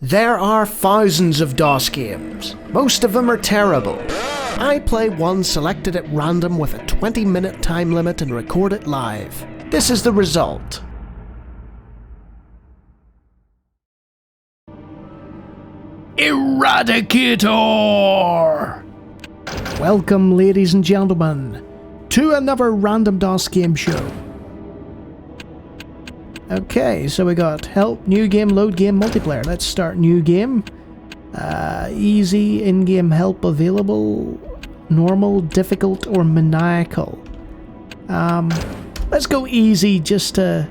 There are thousands of DOS games. Most of them are terrible. I play one selected at random with a 20-minute time limit and record it live. This is the result. Eradicator! Welcome, ladies and gentlemen, to another random DOS game show. Okay, so we got help, new game, load game, multiplayer. Let's start new game. Easy, in-game help available, normal, difficult, or maniacal. Let's go easy just to...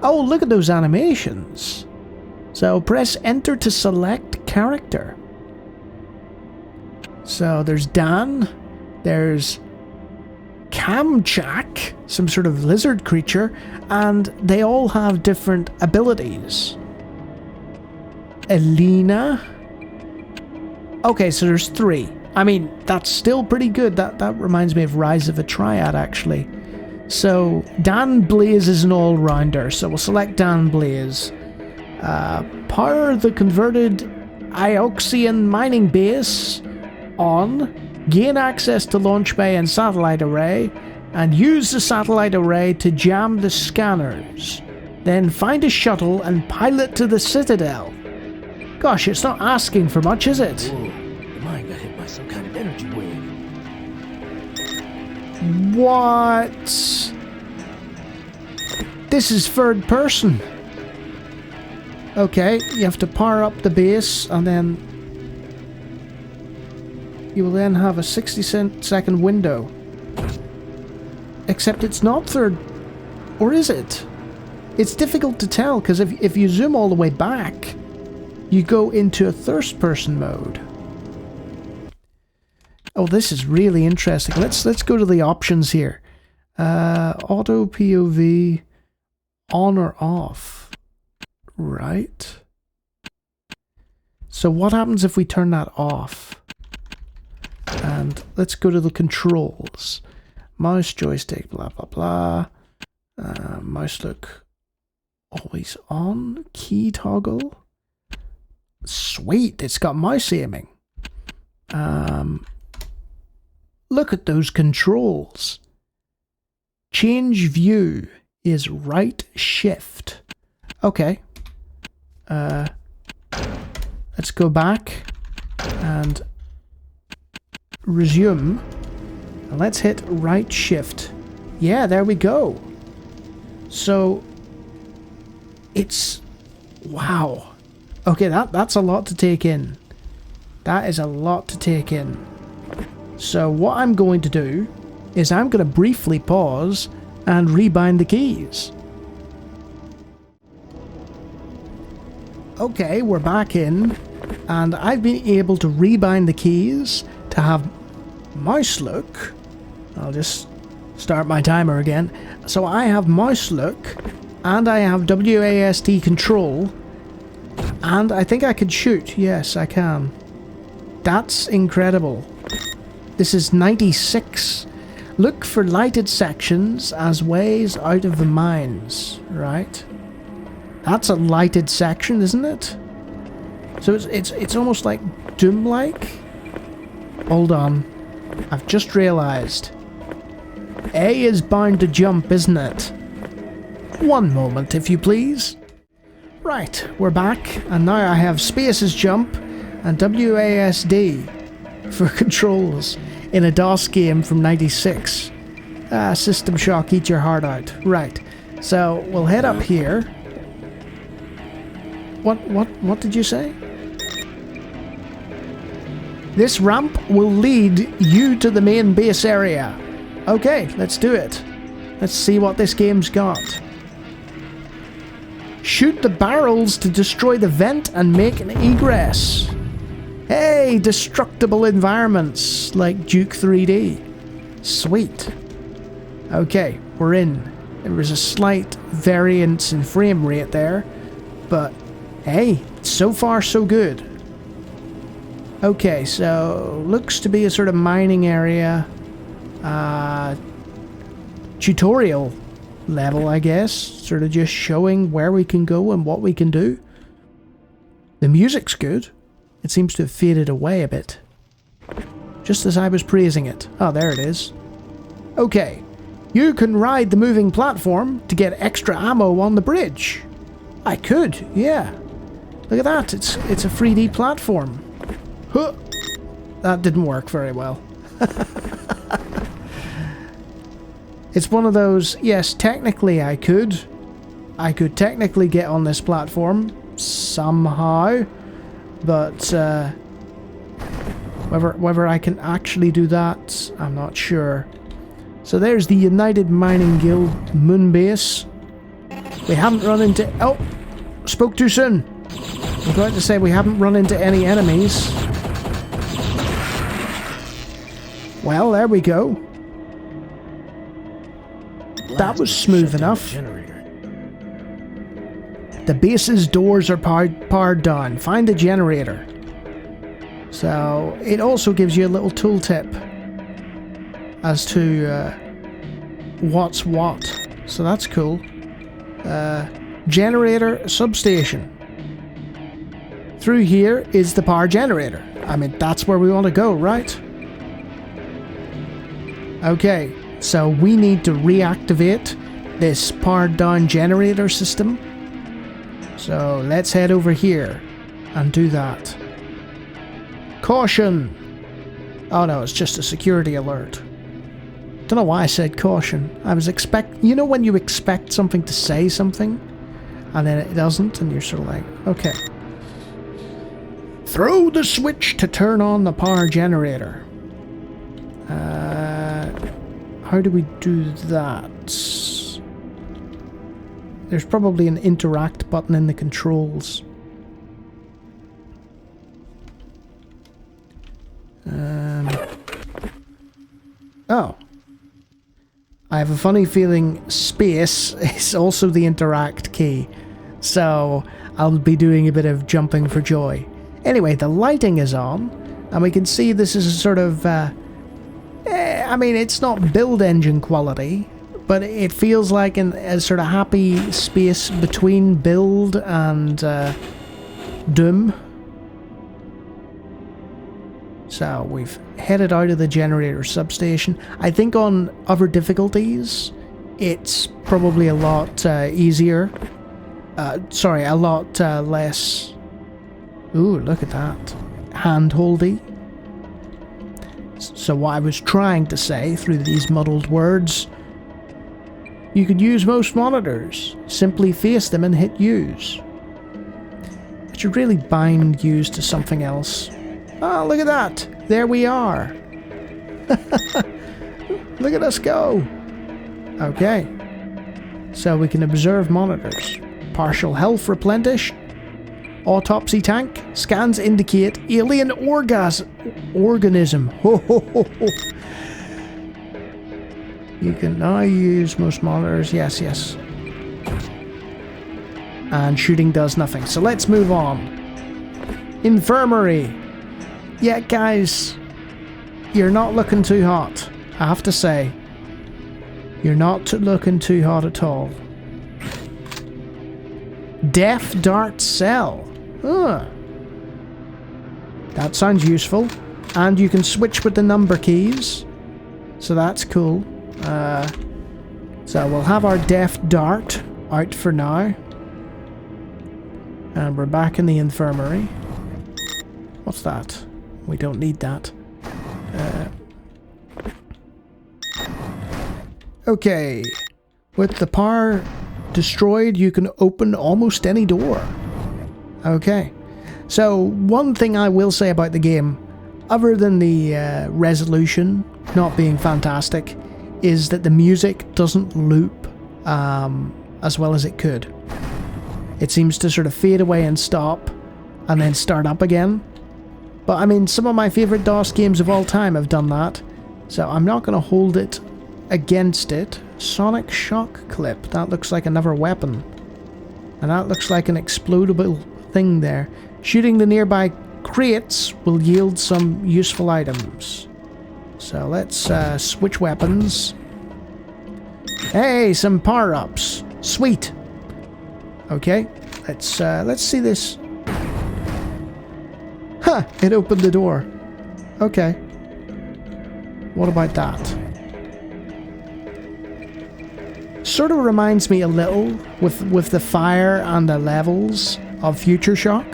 Oh, look at those animations. So press enter to select character. So there's Dan, there's Kamchak, some sort of lizard creature, and they all have different abilities. Elena. Okay, so there's 3. I mean, that's still pretty good. That reminds me of Rise of a Triad, actually. So Dan Blaze is an all-rounder, so we'll select Dan Blaze. Power the converted Ioxian mining base on, gain access to launch bay and satellite array, and use the satellite array to jam the scanners. Then find a shuttle and pilot to the Citadel. Gosh, it's not asking for much, is it? Whoa, the mine got hit by some kind of energy wave. What? This is third person. Okay, you have to power up the base, and then you will then have a 60-second window. Except it's not third... Or is it? It's difficult to tell, because if you zoom all the way back, you go into a first-person mode. Oh, this is really interesting. Let's go to the options here. Auto POV, on or off. Right. So what happens if we turn that off? And let's go to the controls. Mouse joystick, blah blah blah. Mouse look always on. Key toggle. Sweet, it's got mouse aiming. Look at those controls. Change view is right shift. Okay. Let's go back and resume. And let's hit right shift. Yeah, there we go. So it's... Wow. Okay, that's a lot to take in. That is a lot to take in. So what I'm going to do is I'm going to briefly pause and rebind the keys. Okay, we're back in, and I've been able to rebind the keys to have mouse look. I'll just start my timer again. So I have mouse look, and I have WASD control, and I think I can shoot. Yes, I can. That's incredible. This is 96. Look for lighted sections as ways out of the mines. Right. That's a lighted section, isn't it? So it's almost like Doom-like. Hold on. I've just realised. A is bound to jump, isn't it? One moment, if you please. Right, we're back, and now I have spaces jump and WASD for controls in a DOS game from 96. System shock, eat your heart out. Right, so we'll head up here. What did you say? This ramp will lead you to the main base area. Okay, let's do it. Let's see what this game's got. Shoot the barrels to destroy the vent and make an egress. Hey, destructible environments like Duke 3D. Sweet. Okay, we're in. There was a slight variance in frame rate there, but hey, so far so good. Okay, so looks to be a sort of mining area. Tutorial level, I guess. Sort of just showing where we can go and what we can do. The music's good. It seems to have faded away a bit. Just as I was praising it. Oh, there it is. Okay. You can ride the moving platform to get extra ammo on the bridge. I could, yeah. Look at that. It's a 3D platform. Huh. That didn't work very well. It's one of those, yes, technically I could technically get on this platform somehow, but whether I can actually do that, I'm not sure. So there's the United Mining Guild Moonbase. We haven't run into... Oh! Spoke too soon. I was going to say we haven't run into any enemies. Well, there we go. That was smooth enough. The base's doors are powered down. Find the generator. So, it also gives you a little tooltip as to what's what. So that's cool. Generator substation. Through here is the power generator. I mean, that's where we want to go, right? Okay, so we need to reactivate this powered down generator system. So let's head over here and do that. Caution! Oh no, it's just a security alert. Don't know why I said caution. I was you know when you expect something to say something and then it doesn't and you're sort of like, okay. Throw the switch to turn on the power generator. How do we do that? There's probably an interact button in the controls. Oh. I have a funny feeling space is also the interact key. So I'll be doing a bit of jumping for joy. Anyway, the lighting is on. And we can see this is a sort of... I mean, it's not build engine quality. But it feels like a sort of happy space between build and Doom. So we've headed out of the generator substation. I think on other difficulties, it's probably a lot easier. Sorry, a lot less... Ooh, look at that. Hand-holdy. So what I was trying to say through these muddled words... You could use most monitors. Simply face them and hit use. I should really bind use to something else. Oh, look at that! There we are! Look at us go! Okay. So we can observe monitors. Partial health replenished. Autopsy tank. Scans indicate alien organism. Ho ho ho ho! You can now use most monitors. Yes, yes. And shooting does nothing. So let's move on. Infirmary. Yeah, guys. You're not looking too hot. I have to say. You're not looking too hot at all. Deaf Dart Cell. That sounds useful. And you can switch with the number keys. So that's cool. So we'll have our Deaf Dart out for now. And we're back in the infirmary. What's that? We don't need that. Okay. With the power destroyed, you can open almost any door. Okay. So, one thing I will say about the game, other than the resolution not being fantastic, is that the music doesn't loop as well as it could. It seems to sort of fade away and stop, and then start up again. But I mean, some of my favourite DOS games of all time have done that, so I'm not going to hold it against it. Sonic Shock Clip, that looks like another weapon. And that looks like an explodable thing there. Shooting the nearby crates will yield some useful items. So let's switch weapons. Hey, some power-ups. Sweet. Okay, let's see this. Ha! It opened the door. Okay. What about that? Sort of reminds me a little with the fire and the levels of Future Shock,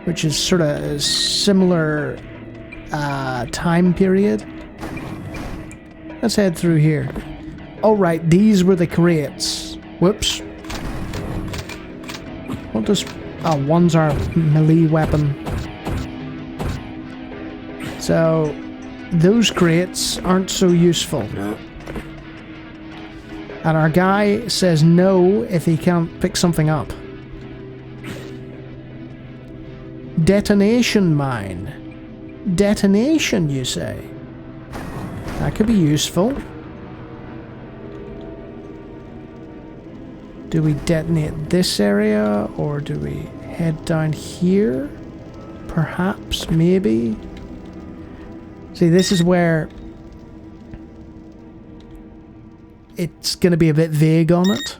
which is sort of a similar time period. Let's head through here. Oh right, these were the crates. Whoops. What does... Oh, one's our melee weapon. So, those crates aren't so useful. And our guy says no if he can't pick something up. Detonation mine. Detonation, you say? That could be useful. Do we detonate this area, or do we head down here? Perhaps, maybe. See, this is where it's going to be a bit vague on it.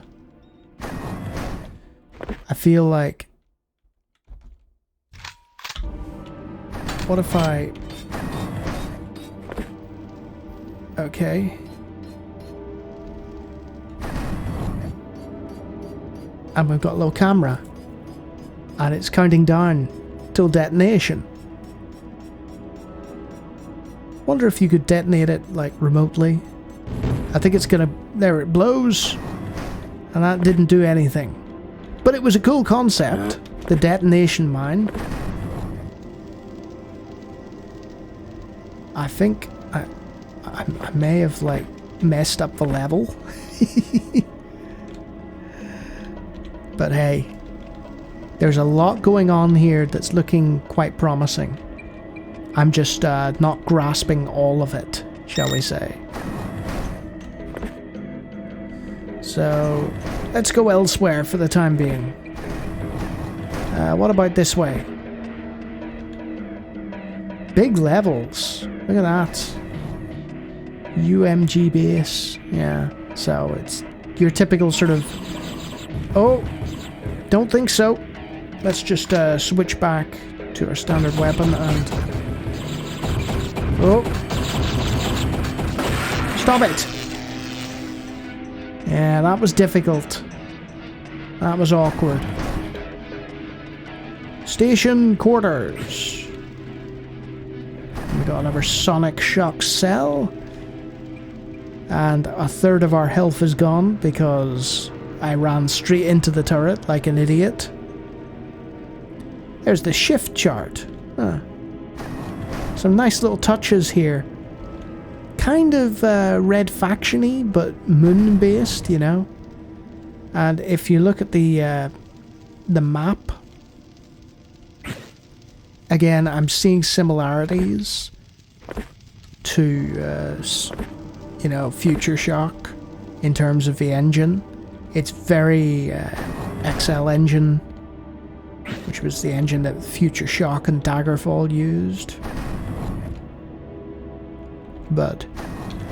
I feel like... What if I... Okay. And we've got a little camera. And it's counting down till detonation. Wonder if you could detonate it, like, remotely. I think it's gonna... There, it blows. And that didn't do anything. But it was a cool concept. The detonation mine. I think I may have, like, messed up the level. But hey, there's a lot going on here that's looking quite promising. I'm just not grasping all of it, shall we say. So, let's go elsewhere for the time being. What about this way? Big levels. Look at that. UMG base. Yeah, so it's your typical sort of... Oh, don't think so. Let's just switch back to our standard weapon and... Oh. Stop it! Yeah, that was difficult. That was awkward. Station quarters. We got another sonic shock cell. And a third of our health is gone because I ran straight into the turret like an idiot. There's the shift chart. Huh. Some nice little touches here. Kind of Red Faction-y, but moon-based, you know. And if you look at the map, again, I'm seeing similarities to, you know, Future Shock in terms of the engine. It's very XL engine, which was the engine that Future Shock and Daggerfall used. But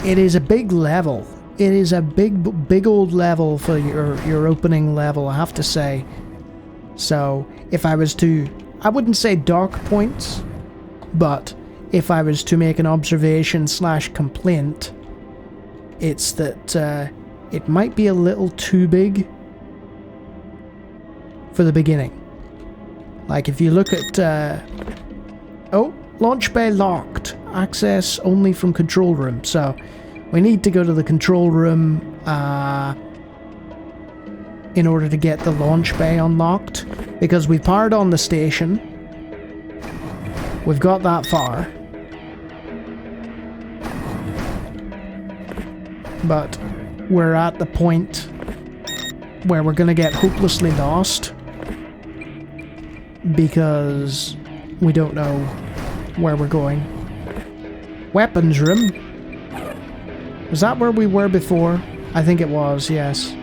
it is a big level. It is a big old level for your opening level, I have to say. So if I was to, I wouldn't say dark points, but if I was to make an observation / complaint, it's that it might be a little too big for the beginning. Like if you look at, oh, launch bay locked. Access only from control room. So we need to go to the control room in order to get the launch bay unlocked, because we've powered on the station. We've got that far. But we're at the point where we're going to get hopelessly lost because we don't know where we're going. Weapons room. Was that where we were before? I think it was, yes.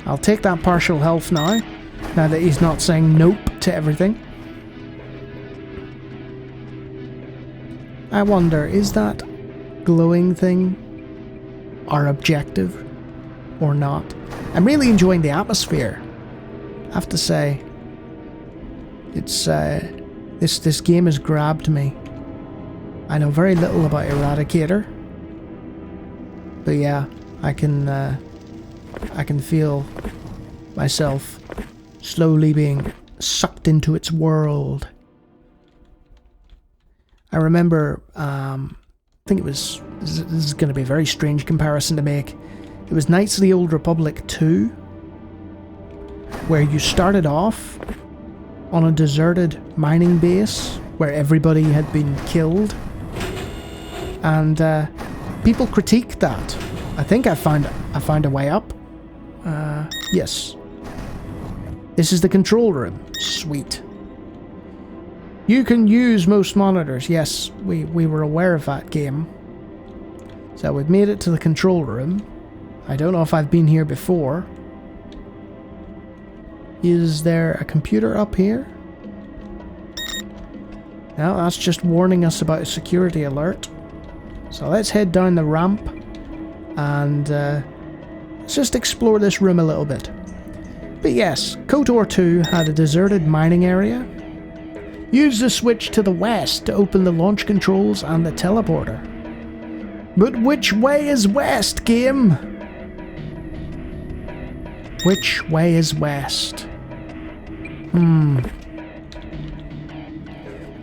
I'll take that partial health now that he's not saying nope to everything. I wonder, is that glowing thing our objective or not? I'm really enjoying the atmosphere. I have to say, it's this game has grabbed me. I know very little about Eradicator, but yeah, I can feel myself slowly being sucked into its world. I remember, I think it was, this is going to be a very strange comparison to make. It was Knights of the Old Republic 2, where you started off on a deserted mining base where everybody had been killed, and people critiqued that. I think I found a way up. Yes. This is the control room. Sweet. You can use most monitors. Yes, we were aware of that game. So we've made it to the control room. I don't know if I've been here before. Is there a computer up here? No, that's just warning us about a security alert. So let's head down the ramp and let's just explore this room a little bit. But yes, KOTOR 2 had a deserted mining area. Use the switch to the west to open the launch controls and the teleporter. But which way is west, game? Which way is west?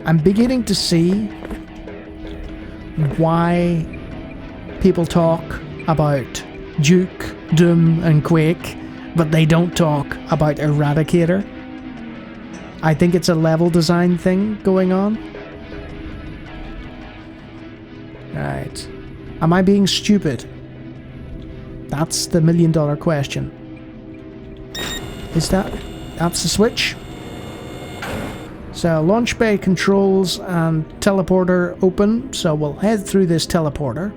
I'm beginning to see why people talk about Duke, Doom and Quake, but they don't talk about Eradicator. I think it's a level design thing going on. Right. Am I being stupid? That's the million-dollar question. Is that's the switch? So launch bay controls and teleporter open, so we'll head through this teleporter.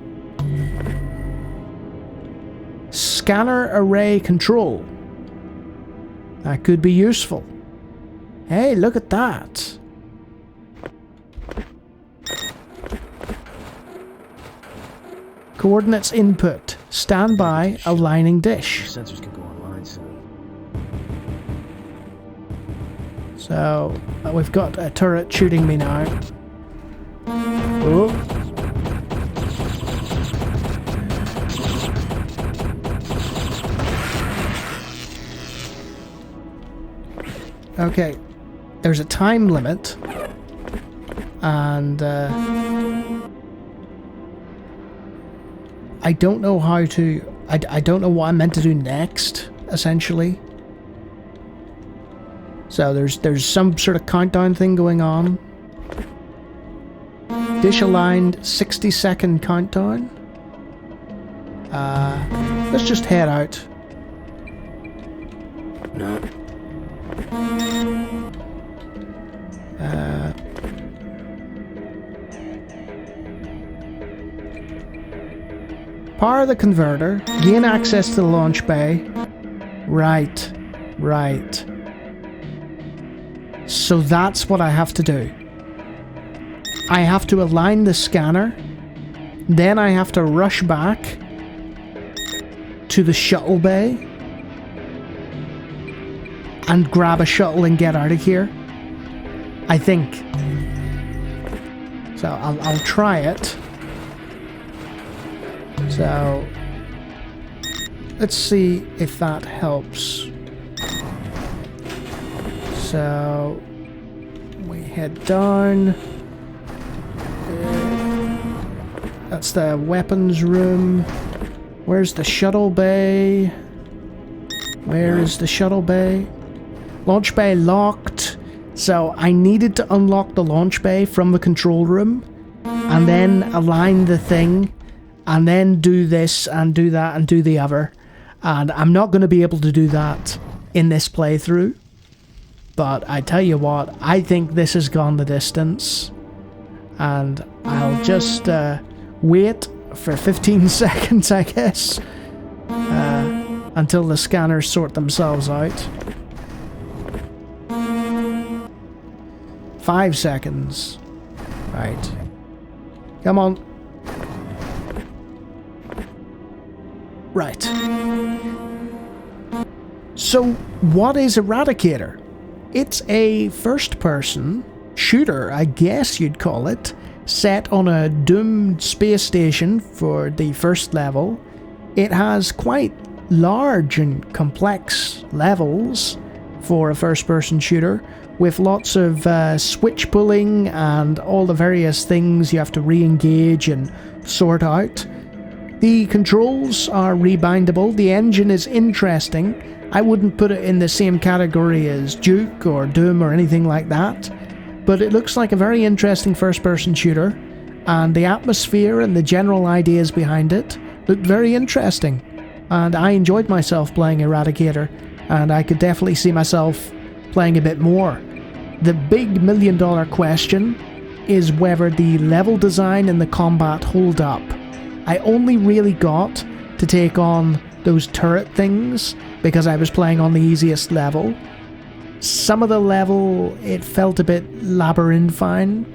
Scanner array control. That could be useful. Hey, look at that. Coordinates input. Stand by, aligning dish. Sensors can go online soon. So, we've got a turret shooting me now. Oh. Okay, there's a time limit, and I don't know how to... I don't know what I'm meant to do next, essentially. So there's some sort of countdown thing going on. Dish aligned 60-second countdown. Let's just head out. No. Power the converter. Gain access to the launch bay. Right. Right. So that's what I have to do. I have to align the scanner. Then I have to rush back to the shuttle bay and grab a shuttle and get out of here. I think. So I'll try it. So let's see if that helps. So we head down. That's the weapons room. Where's the shuttle bay? Where is the shuttle bay? Launch bay locked. So I needed to unlock the launch bay from the control room and then align the thing and then do this and do that and do the other. And I'm not going to be able to do that in this playthrough. But I tell you what, I think this has gone the distance. And I'll just wait for 15 seconds, I guess. Until the scanners sort themselves out. 5 seconds. Right. Come on. So, what is Eradicator? It's a first-person shooter, I guess you'd call it, set on a doomed space station for the first level. It has quite large and complex levels for a first-person shooter, with lots of switch pulling and all the various things you have to re-engage and sort out. The controls are rebindable, the engine is interesting. I wouldn't put it in the same category as Duke or Doom or anything like that, but it looks like a very interesting first-person shooter, and the atmosphere and the general ideas behind it looked very interesting, and I enjoyed myself playing Eradicator, and I could definitely see myself playing a bit more. The big million-dollar question is whether the level design and the combat hold up. I only really got to take on those turret things because I was playing on the easiest level. Some of the level, it felt a bit labyrinthine,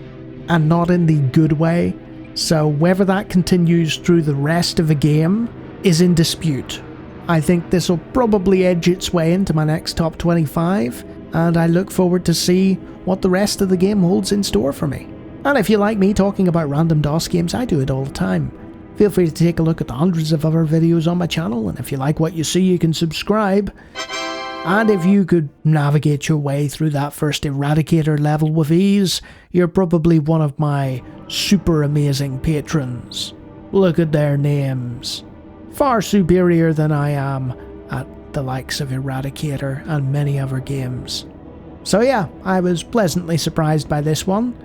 and not in the good way, so whether that continues through the rest of the game is in dispute. I think this will probably edge its way into my next top 25, and I look forward to see what the rest of the game holds in store for me. And if you like me talking about random DOS games, I do it all the time. Feel free to take a look at the hundreds of other videos on my channel, and if you like what you see, you can subscribe. And if you could navigate your way through that first Eradicator level with ease, you're probably one of my super amazing patrons. Look at their names. Far superior than I am at the likes of Eradicator and many other games. So yeah, I was pleasantly surprised by this one,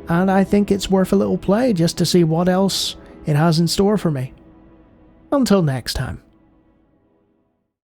and I think it's worth a little play just to see what else it has in store for me. Until next time.